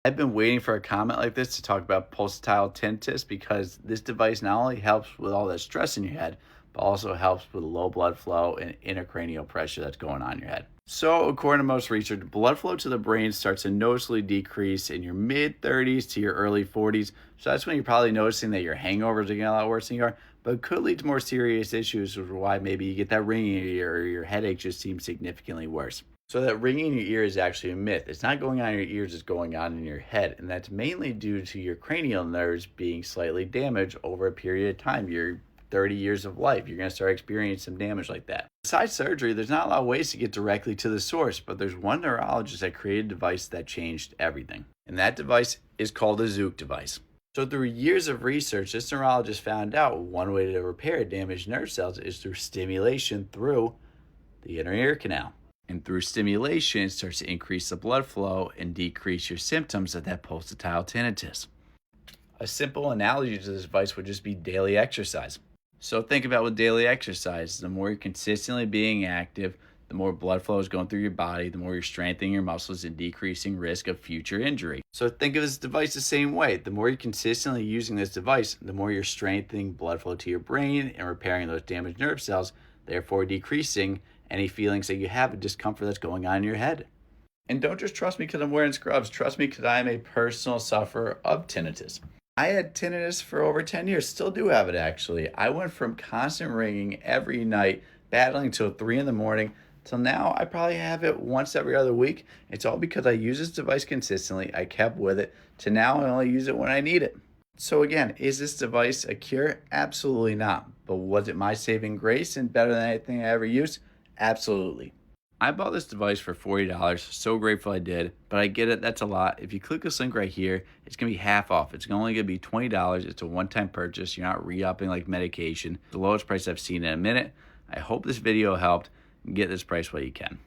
I've been waiting for a comment like this to talk about pulsatile tinnitus because this device not only helps with all that stress in your head, but also helps with low blood flow and intracranial pressure that's going on in your head. So, according to most research, blood flow to the brain starts to noticeably decrease in your mid 30s to your early 40s. So, that's when you're probably noticing that your hangovers are getting a lot worse than you are, but it could lead to more serious issues, which is why maybe you get that ringing in your ear or your headache just seems significantly worse. So that ringing in your ear is actually a myth. It's not going on in your ears, it's going on in your head. And that's mainly due to your cranial nerves being slightly damaged over a period of time. Your 30 years of life, you're going to start experiencing some damage like that. Besides surgery, there's not a lot of ways to get directly to the source, but there's one neurologist that created a device that changed everything. And that device is called a Zook device. So through years of research, this neurologist found out one way to repair damaged nerve cells is through stimulation through the inner ear canal. And through stimulation, it starts to increase the blood flow and decrease your symptoms of that pulsatile tinnitus. A simple analogy to this device would just be daily exercise. So think about with daily exercise, the more you're consistently being active, the more blood flow is going through your body, the more you're strengthening your muscles and decreasing risk of future injury. So think of this device the same way. The more you're consistently using this device, the more you're strengthening blood flow to your brain and repairing those damaged nerve cells, therefore decreasing any feelings that you have of discomfort that's going on in your head. And don't just trust me because I'm wearing scrubs. Trust me because I am a personal sufferer of tinnitus. I had tinnitus for over 10 years. Still do have it, actually. I went from constant ringing every night, battling till 3 in the morning, till now I probably have it once every other week. It's all because I use this device consistently. I kept with it, to now I only use it when I need it. So again, is this device a cure? Absolutely not. But was it my saving grace and better than anything I ever used? Absolutely. I bought this device for $40. So grateful I did, but I get it. That's a lot. If you click this link right here, it's going to be half off. It's only going to be $20. It's a one-time purchase. You're not re-upping like medication. The lowest price I've seen in a minute. I hope this video helped. Get this price while you can.